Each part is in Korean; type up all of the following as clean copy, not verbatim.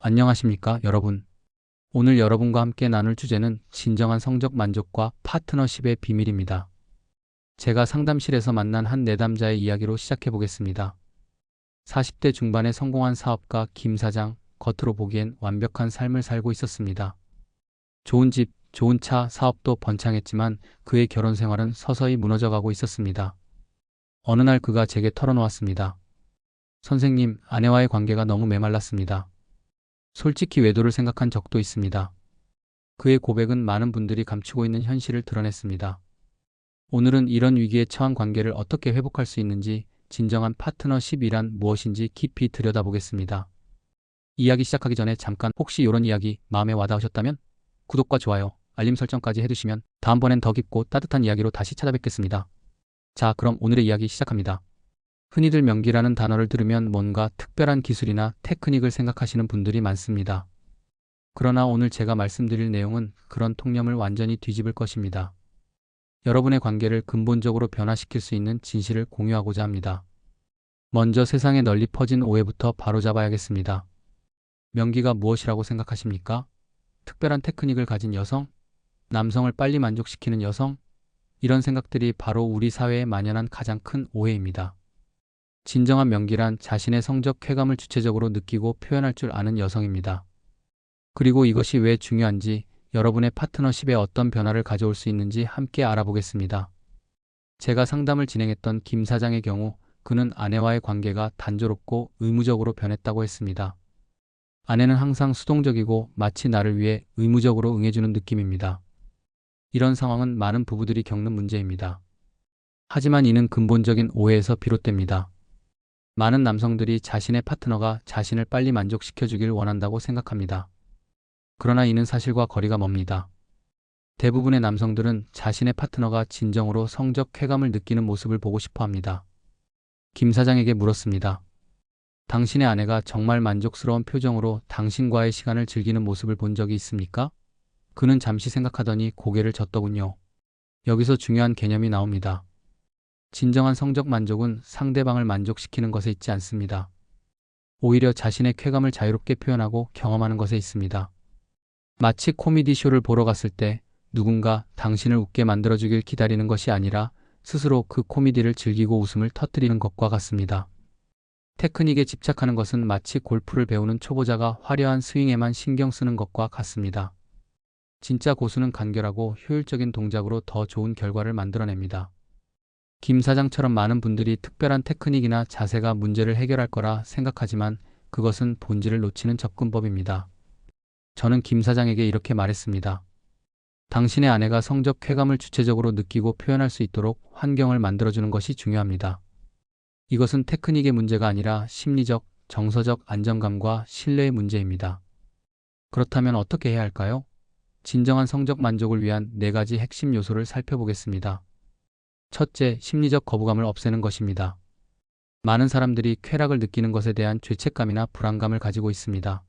안녕하십니까, 여러분. 오늘 여러분과 함께 나눌 주제는 진정한 성적 만족과 파트너십의 비밀입니다. 제가 상담실에서 만난 한 내담자의 이야기로 시작해 보겠습니다. 40대 중반에 성공한 사업가 김 사장, 겉으로 보기엔 완벽한 삶을 살고 있었습니다. 좋은 집, 좋은 차, 사업도 번창했지만 그의 결혼 생활은 서서히 무너져가고 있었습니다. 어느 날 그가 제게 털어놓았습니다. 선생님, 아내와의 관계가 너무 메말랐습니다. 솔직히 외도를 생각한 적도 있습니다. 그의 고백은 많은 분들이 감추고 있는 현실을 드러냈습니다. 오늘은 이런 위기에 처한 관계를 어떻게 회복할 수 있는지, 진정한 파트너십이란 무엇인지 깊이 들여다보겠습니다. 이야기 시작하기 전에 잠깐, 혹시 이런 이야기 마음에 와닿으셨다면 구독과 좋아요, 알림 설정까지 해두시면 다음번엔 더 깊고 따뜻한 이야기로 다시 찾아뵙겠습니다. 자, 그럼 오늘의 이야기 시작합니다. 흔히들 명기라는 단어를 들으면 뭔가 특별한 기술이나 테크닉을 생각하시는 분들이 많습니다. 그러나 오늘 제가 말씀드릴 내용은 그런 통념을 완전히 뒤집을 것입니다. 여러분의 관계를 근본적으로 변화시킬 수 있는 진실을 공유하고자 합니다. 먼저 세상에 널리 퍼진 오해부터 바로잡아야겠습니다. 명기가 무엇이라고 생각하십니까? 특별한 테크닉을 가진 여성? 남성을 빨리 만족시키는 여성? 이런 생각들이 바로 우리 사회에 만연한 가장 큰 오해입니다. 진정한 명기란 자신의 성적 쾌감을 주체적으로 느끼고 표현할 줄 아는 여성입니다. 그리고 이것이 왜 중요한지, 여러분의 파트너십에 어떤 변화를 가져올 수 있는지 함께 알아보겠습니다. 제가 상담을 진행했던 김 사장의 경우, 그는 아내와의 관계가 단조롭고 의무적으로 변했다고 했습니다. 아내는 항상 수동적이고 마치 나를 위해 의무적으로 응해주는 느낌입니다. 이런 상황은 많은 부부들이 겪는 문제입니다. 하지만 이는 근본적인 오해에서 비롯됩니다. 많은 남성들이 자신의 파트너가 자신을 빨리 만족시켜주길 원한다고 생각합니다. 그러나 이는 사실과 거리가 멉니다. 대부분의 남성들은 자신의 파트너가 진정으로 성적 쾌감을 느끼는 모습을 보고 싶어 합니다. 김 사장에게 물었습니다. 당신의 아내가 정말 만족스러운 표정으로 당신과의 시간을 즐기는 모습을 본 적이 있습니까? 그는 잠시 생각하더니 고개를 젓더군요. 여기서 중요한 개념이 나옵니다. 진정한 성적 만족은 상대방을 만족시키는 것에 있지 않습니다. 오히려 자신의 쾌감을 자유롭게 표현하고 경험하는 것에 있습니다. 마치 코미디 쇼를 보러 갔을 때 누군가 당신을 웃게 만들어주길 기다리는 것이 아니라 스스로 그 코미디를 즐기고 웃음을 터뜨리는 것과 같습니다. 테크닉에 집착하는 것은 마치 골프를 배우는 초보자가 화려한 스윙에만 신경 쓰는 것과 같습니다. 진짜 고수는 간결하고 효율적인 동작으로 더 좋은 결과를 만들어냅니다. 김 사장처럼 많은 분들이 특별한 테크닉이나 자세가 문제를 해결할 거라 생각하지만 그것은 본질을 놓치는 접근법입니다. 저는 김 사장에게 이렇게 말했습니다. 당신의 아내가 성적 쾌감을 주체적으로 느끼고 표현할 수 있도록 환경을 만들어주는 것이 중요합니다. 이것은 테크닉의 문제가 아니라 심리적, 정서적 안정감과 신뢰의 문제입니다. 그렇다면 어떻게 해야 할까요? 진정한 성적 만족을 위한 4가지 핵심 요소를 살펴보겠습니다. 첫째, 심리적 거부감을 없애는 것입니다. 많은 사람들이 쾌락을 느끼는 것에 대한 죄책감이나 불안감을 가지고 있습니다.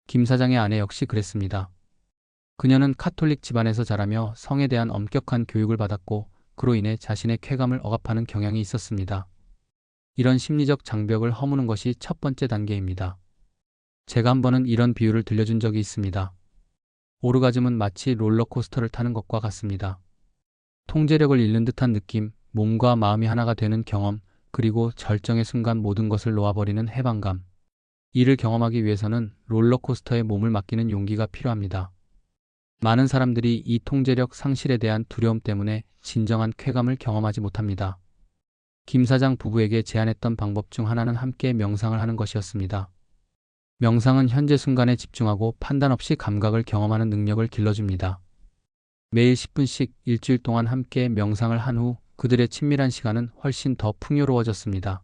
김 사장의 아내 역시 그랬습니다. 그녀는 카톨릭 집안에서 자라며 성에 대한 엄격한 교육을 받았고 그로 인해 자신의 쾌감을 억압하는 경향이 있었습니다. 이런 심리적 장벽을 허무는 것이 첫 번째 단계입니다. 제가 한 번은 이런 비유를 들려준 적이 있습니다. 오르가즘은 마치 롤러코스터를 타는 것과 같습니다. 통제력을 잃는 듯한 느낌, 몸과 마음이 하나가 되는 경험, 그리고 절정의 순간 모든 것을 놓아버리는 해방감. 이를 경험하기 위해서는 롤러코스터에 몸을 맡기는 용기가 필요합니다. 많은 사람들이 이 통제력 상실에 대한 두려움 때문에 진정한 쾌감을 경험하지 못합니다. 김 사장 부부에게 제안했던 방법 중 하나는 함께 명상을 하는 것이었습니다. 명상은 현재 순간에 집중하고 판단 없이 감각을 경험하는 능력을 길러줍니다. 매일 10분씩 일주일 동안 함께 명상을 한 후 그들의 친밀한 시간은 훨씬 더 풍요로워졌습니다.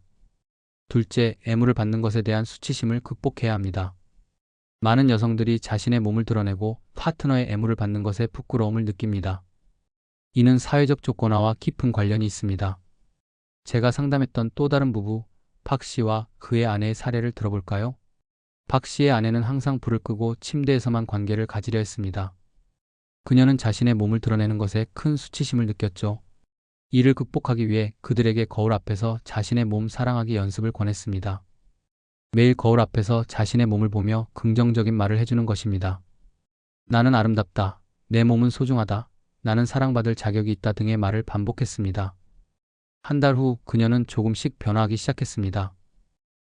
둘째, 애무를 받는 것에 대한 수치심을 극복해야 합니다. 많은 여성들이 자신의 몸을 드러내고 파트너의 애무를 받는 것에 부끄러움을 느낍니다. 이는 사회적 조건화와 깊은 관련이 있습니다. 제가 상담했던 또 다른 부부, 박 씨와 그의 아내의 사례를 들어볼까요? 박 씨의 아내는 항상 불을 끄고 침대에서만 관계를 가지려 했습니다. 그녀는 자신의 몸을 드러내는 것에 큰 수치심을 느꼈죠. 이를 극복하기 위해 그들에게 거울 앞에서 자신의 몸 사랑하기 연습을 권했습니다. 매일 거울 앞에서 자신의 몸을 보며 긍정적인 말을 해주는 것입니다. 나는 아름답다. 내 몸은 소중하다. 나는 사랑받을 자격이 있다 등의 말을 반복했습니다. 한 달 후 그녀는 조금씩 변화하기 시작했습니다.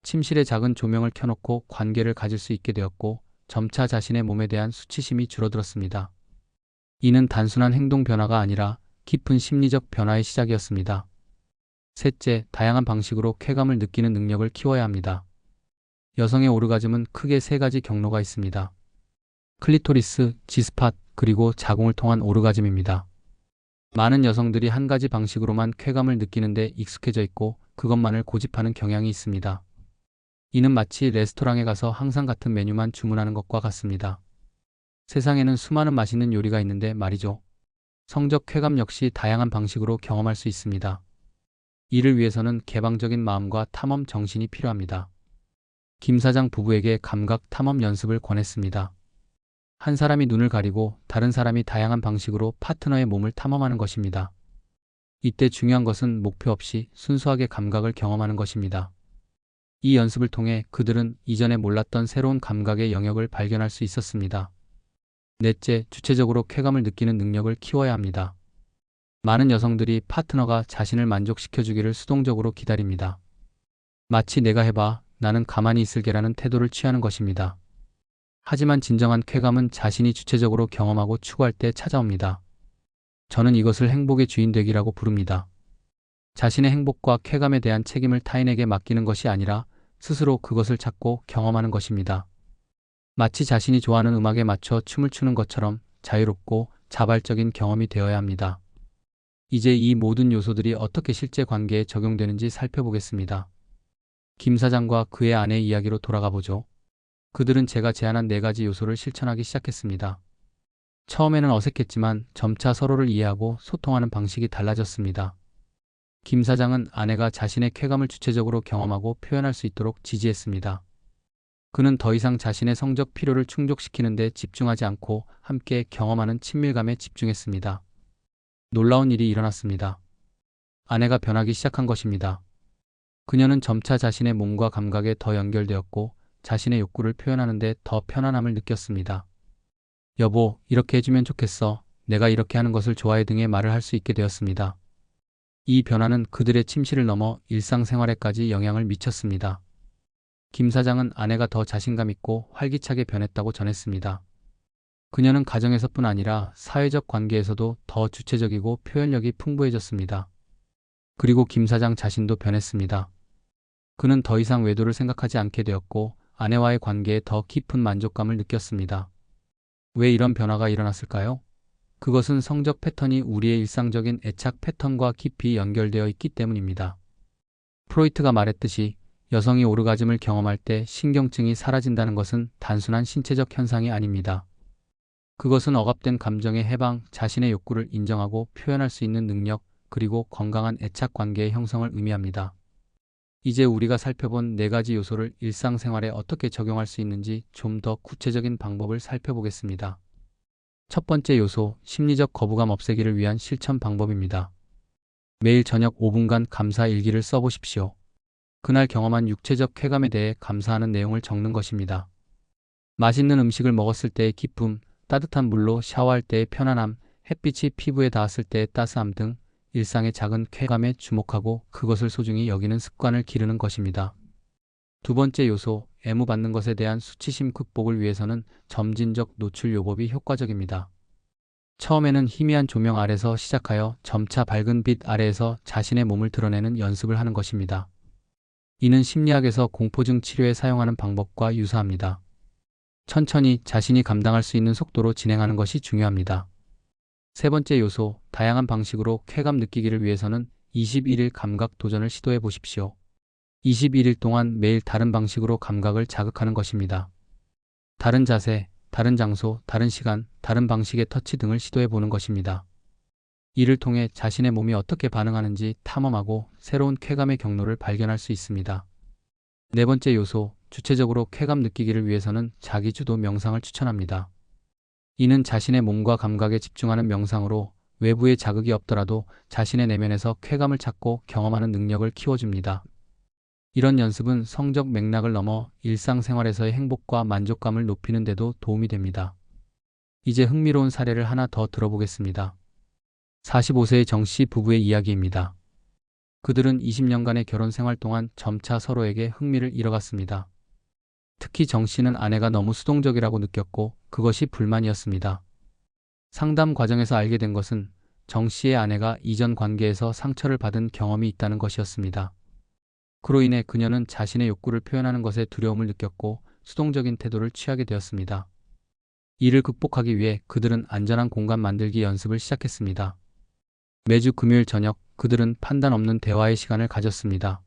침실에 작은 조명을 켜놓고 관계를 가질 수 있게 되었고 점차 자신의 몸에 대한 수치심이 줄어들었습니다. 이는 단순한 행동 변화가 아니라 깊은 심리적 변화의 시작이었습니다. 셋째, 다양한 방식으로 쾌감을 느끼는 능력을 키워야 합니다. 여성의 오르가즘은 크게 세 가지 경로가 있습니다. 클리토리스, G스팟, 그리고 자궁을 통한 오르가즘입니다. 많은 여성들이 한 가지 방식으로만 쾌감을 느끼는데 익숙해져 있고 그것만을 고집하는 경향이 있습니다. 이는 마치 레스토랑에 가서 항상 같은 메뉴만 주문하는 것과 같습니다. 세상에는 수많은 맛있는 요리가 있는데 말이죠. 성적 쾌감 역시 다양한 방식으로 경험할 수 있습니다. 이를 위해서는 개방적인 마음과 탐험 정신이 필요합니다. 김 사장 부부에게 감각 탐험 연습을 권했습니다. 한 사람이 눈을 가리고 다른 사람이 다양한 방식으로 파트너의 몸을 탐험하는 것입니다. 이때 중요한 것은 목표 없이 순수하게 감각을 경험하는 것입니다. 이 연습을 통해 그들은 이전에 몰랐던 새로운 감각의 영역을 발견할 수 있었습니다. 넷째, 주체적으로 쾌감을 느끼는 능력을 키워야 합니다. 많은 여성들이 파트너가 자신을 만족시켜주기를 수동적으로 기다립니다. 마치 내가 해봐, 나는 가만히 있을게라는 태도를 취하는 것입니다. 하지만 진정한 쾌감은 자신이 주체적으로 경험하고 추구할 때 찾아옵니다. 저는 이것을 행복의 주인 되기라고 부릅니다. 자신의 행복과 쾌감에 대한 책임을 타인에게 맡기는 것이 아니라 스스로 그것을 찾고 경험하는 것입니다. 마치 자신이 좋아하는 음악에 맞춰 춤을 추는 것처럼 자유롭고 자발적인 경험이 되어야 합니다. 이제 이 모든 요소들이 어떻게 실제 관계에 적용되는지 살펴보겠습니다. 김 사장과 그의 아내의 이야기로 돌아가 보죠. 그들은 제가 제안한 4가지 요소를 실천하기 시작했습니다. 처음에는 어색했지만 점차 서로를 이해하고 소통하는 방식이 달라졌습니다. 김 사장은 아내가 자신의 쾌감을 주체적으로 경험하고 표현할 수 있도록 지지했습니다. 그는 더 이상 자신의 성적 필요를 충족시키는 데 집중하지 않고 함께 경험하는 친밀감에 집중했습니다. 놀라운 일이 일어났습니다. 아내가 변하기 시작한 것입니다. 그녀는 점차 자신의 몸과 감각에 더 연결되었고 자신의 욕구를 표현하는 데 더 편안함을 느꼈습니다. 여보, 이렇게 해주면 좋겠어. 내가 이렇게 하는 것을 좋아해 등의 말을 할 수 있게 되었습니다. 이 변화는 그들의 침실을 넘어 일상생활에까지 영향을 미쳤습니다. 김 사장은 아내가 더 자신감 있고 활기차게 변했다고 전했습니다. 그녀는 가정에서뿐 아니라 사회적 관계에서도 더 주체적이고 표현력이 풍부해졌습니다. 그리고 김 사장 자신도 변했습니다. 그는 더 이상 외도를 생각하지 않게 되었고 아내와의 관계에 더 깊은 만족감을 느꼈습니다. 왜 이런 변화가 일어났을까요? 그것은 성적 패턴이 우리의 일상적인 애착 패턴과 깊이 연결되어 있기 때문입니다. 프로이트가 말했듯이 여성이 오르가즘을 경험할 때 신경증이 사라진다는 것은 단순한 신체적 현상이 아닙니다. 그것은 억압된 감정의 해방, 자신의 욕구를 인정하고 표현할 수 있는 능력, 그리고 건강한 애착 관계의 형성을 의미합니다. 이제 우리가 살펴본 4가지 요소를 일상생활에 어떻게 적용할 수 있는지 좀 더 구체적인 방법을 살펴보겠습니다. 첫 번째 요소, 심리적 거부감 없애기를 위한 실천 방법입니다. 매일 저녁 5분간 감사 일기를 써보십시오. 그날 경험한 육체적 쾌감에 대해 감사하는 내용을 적는 것입니다. 맛있는 음식을 먹었을 때의 기쁨, 따뜻한 물로 샤워할 때의 편안함, 햇빛이 피부에 닿았을 때의 따스함 등 일상의 작은 쾌감에 주목하고 그것을 소중히 여기는 습관을 기르는 것입니다. 두 번째 요소, 애무받는 것에 대한 수치심 극복을 위해서는 점진적 노출 요법이 효과적입니다. 처음에는 희미한 조명 아래서 시작하여 점차 밝은 빛 아래에서 자신의 몸을 드러내는 연습을 하는 것입니다. 이는 심리학에서 공포증 치료에 사용하는 방법과 유사합니다. 천천히 자신이 감당할 수 있는 속도로 진행하는 것이 중요합니다. 세 번째 요소, 다양한 방식으로 쾌감 느끼기를 위해서는 21일 감각 도전을 시도해 보십시오. 21일 동안 매일 다른 방식으로 감각을 자극하는 것입니다. 다른 자세, 다른 장소, 다른 시간, 다른 방식의 터치 등을 시도해 보는 것입니다. 이를 통해 자신의 몸이 어떻게 반응하는지 탐험하고 새로운 쾌감의 경로를 발견할 수 있습니다. 네 번째 요소, 주체적으로 쾌감 느끼기를 위해서는 자기주도 명상을 추천합니다. 이는 자신의 몸과 감각에 집중하는 명상으로 외부의 자극이 없더라도 자신의 내면에서 쾌감을 찾고 경험하는 능력을 키워줍니다. 이런 연습은 성적 맥락을 넘어 일상생활에서의 행복과 만족감을 높이는 데도 도움이 됩니다. 이제 흥미로운 사례를 하나 더 들어보겠습니다. 45세의 정 씨 부부의 이야기입니다. 그들은 20년간의 결혼 생활 동안 점차 서로에게 흥미를 잃어갔습니다. 특히 정 씨는 아내가 너무 수동적이라고 느꼈고 그것이 불만이었습니다. 상담 과정에서 알게 된 것은 정 씨의 아내가 이전 관계에서 상처를 받은 경험이 있다는 것이었습니다. 그로 인해 그녀는 자신의 욕구를 표현하는 것에 두려움을 느꼈고 수동적인 태도를 취하게 되었습니다. 이를 극복하기 위해 그들은 안전한 공간 만들기 연습을 시작했습니다. 매주 금요일 저녁 그들은 판단 없는 대화의 시간을 가졌습니다.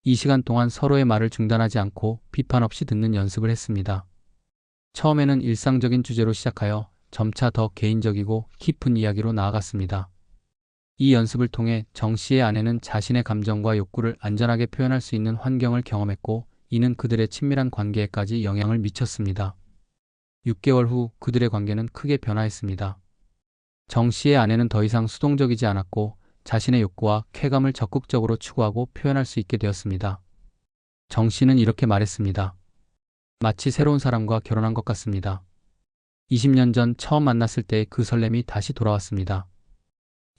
이 시간 동안 서로의 말을 중단하지 않고 비판 없이 듣는 연습을 했습니다. 처음에는 일상적인 주제로 시작하여 점차 더 개인적이고 깊은 이야기로 나아갔습니다. 이 연습을 통해 정 씨의 아내는 자신의 감정과 욕구를 안전하게 표현할 수 있는 환경을 경험했고 이는 그들의 친밀한 관계에까지 영향을 미쳤습니다. 6개월 후 그들의 관계는 크게 변화했습니다. 정 씨의 아내는 더 이상 수동적이지 않았고 자신의 욕구와 쾌감을 적극적으로 추구하고 표현할 수 있게 되었습니다. 정 씨는 이렇게 말했습니다. 마치 새로운 사람과 결혼한 것 같습니다. 20년 전 처음 만났을 때의 그 설렘이 다시 돌아왔습니다.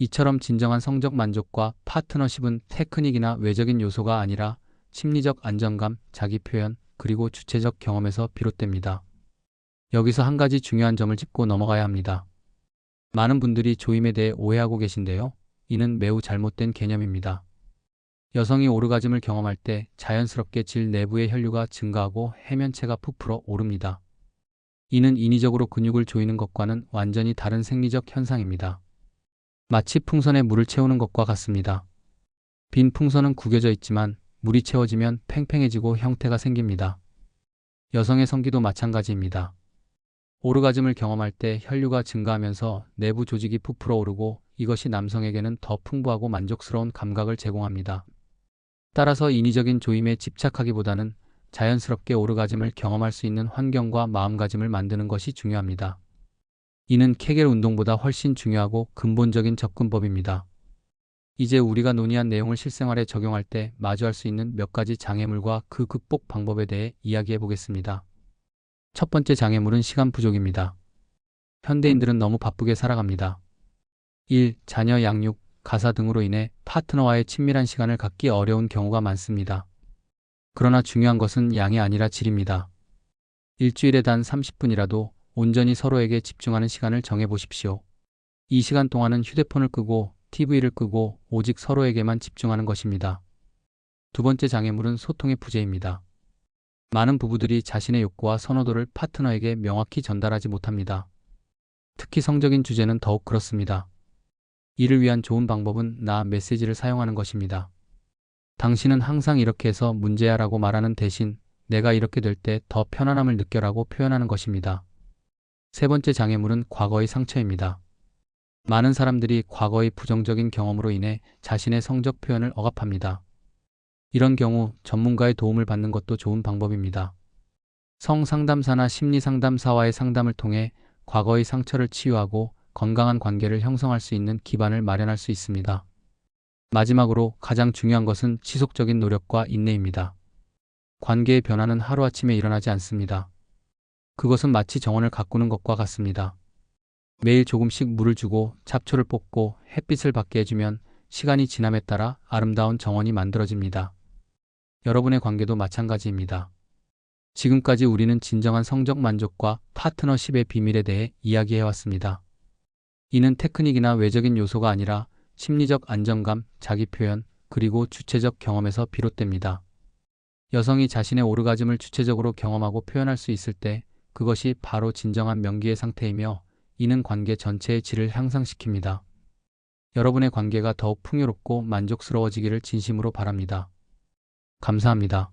이처럼 진정한 성적 만족과 파트너십은 테크닉이나 외적인 요소가 아니라 심리적 안정감, 자기 표현, 그리고 주체적 경험에서 비롯됩니다. 여기서 한 가지 중요한 점을 짚고 넘어가야 합니다. 많은 분들이 조임에 대해 오해하고 계신데요. 이는 매우 잘못된 개념입니다. 여성이 오르가즘을 경험할 때 자연스럽게 질 내부의 혈류가 증가하고 해면체가 부풀어 오릅니다. 이는 인위적으로 근육을 조이는 것과는 완전히 다른 생리적 현상입니다. 마치 풍선에 물을 채우는 것과 같습니다. 빈 풍선은 구겨져 있지만 물이 채워지면 팽팽해지고 형태가 생깁니다. 여성의 성기도 마찬가지입니다. 오르가즘을 경험할 때 혈류가 증가하면서 내부 조직이 부풀어 오르고 이것이 남성에게는 더 풍부하고 만족스러운 감각을 제공합니다. 따라서 인위적인 조임에 집착하기보다는 자연스럽게 오르가즘을 경험할 수 있는 환경과 마음가짐을 만드는 것이 중요합니다. 이는 케겔 운동보다 훨씬 중요하고 근본적인 접근법입니다. 이제 우리가 논의한 내용을 실생활에 적용할 때 마주할 수 있는 몇 가지 장애물과 그 극복 방법에 대해 이야기해 보겠습니다. 첫 번째 장애물은 시간 부족입니다. 현대인들은 너무 바쁘게 살아갑니다. 1. 자녀 양육, 가사 등으로 인해 파트너와의 친밀한 시간을 갖기 어려운 경우가 많습니다. 그러나 중요한 것은 양이 아니라 질입니다. 일주일에 단 30분이라도 온전히 서로에게 집중하는 시간을 정해보십시오. 이 시간 동안은 휴대폰을 끄고 TV를 끄고 오직 서로에게만 집중하는 것입니다. 두 번째 장애물은 소통의 부재입니다. 많은 부부들이 자신의 욕구와 선호도를 파트너에게 명확히 전달하지 못합니다. 특히 성적인 주제는 더욱 그렇습니다. 이를 위한 좋은 방법은 나 메시지를 사용하는 것입니다. 당신은 항상 이렇게 해서 문제야 라고 말하는 대신 내가 이렇게 될 때 더 편안함을 느껴라고 표현하는 것입니다. 세 번째 장애물은 과거의 상처입니다. 많은 사람들이 과거의 부정적인 경험으로 인해 자신의 성적 표현을 억압합니다. 이런 경우 전문가의 도움을 받는 것도 좋은 방법입니다. 성상담사나 심리상담사와의 상담을 통해 과거의 상처를 치유하고 건강한 관계를 형성할 수 있는 기반을 마련할 수 있습니다. 마지막으로 가장 중요한 것은 지속적인 노력과 인내입니다. 관계의 변화는 하루아침에 일어나지 않습니다. 그것은 마치 정원을 가꾸는 것과 같습니다. 매일 조금씩 물을 주고 잡초를 뽑고 햇빛을 받게 해주면 시간이 지남에 따라 아름다운 정원이 만들어집니다. 여러분의 관계도 마찬가지입니다. 지금까지 우리는 진정한 성적 만족과 파트너십의 비밀에 대해 이야기해왔습니다. 이는 테크닉이나 외적인 요소가 아니라 심리적 안정감, 자기 표현, 그리고 주체적 경험에서 비롯됩니다. 여성이 자신의 오르가즘을 주체적으로 경험하고 표현할 수 있을 때 그것이 바로 진정한 명기의 상태이며 이는 관계 전체의 질을 향상시킵니다. 여러분의 관계가 더욱 풍요롭고 만족스러워지기를 진심으로 바랍니다. 감사합니다.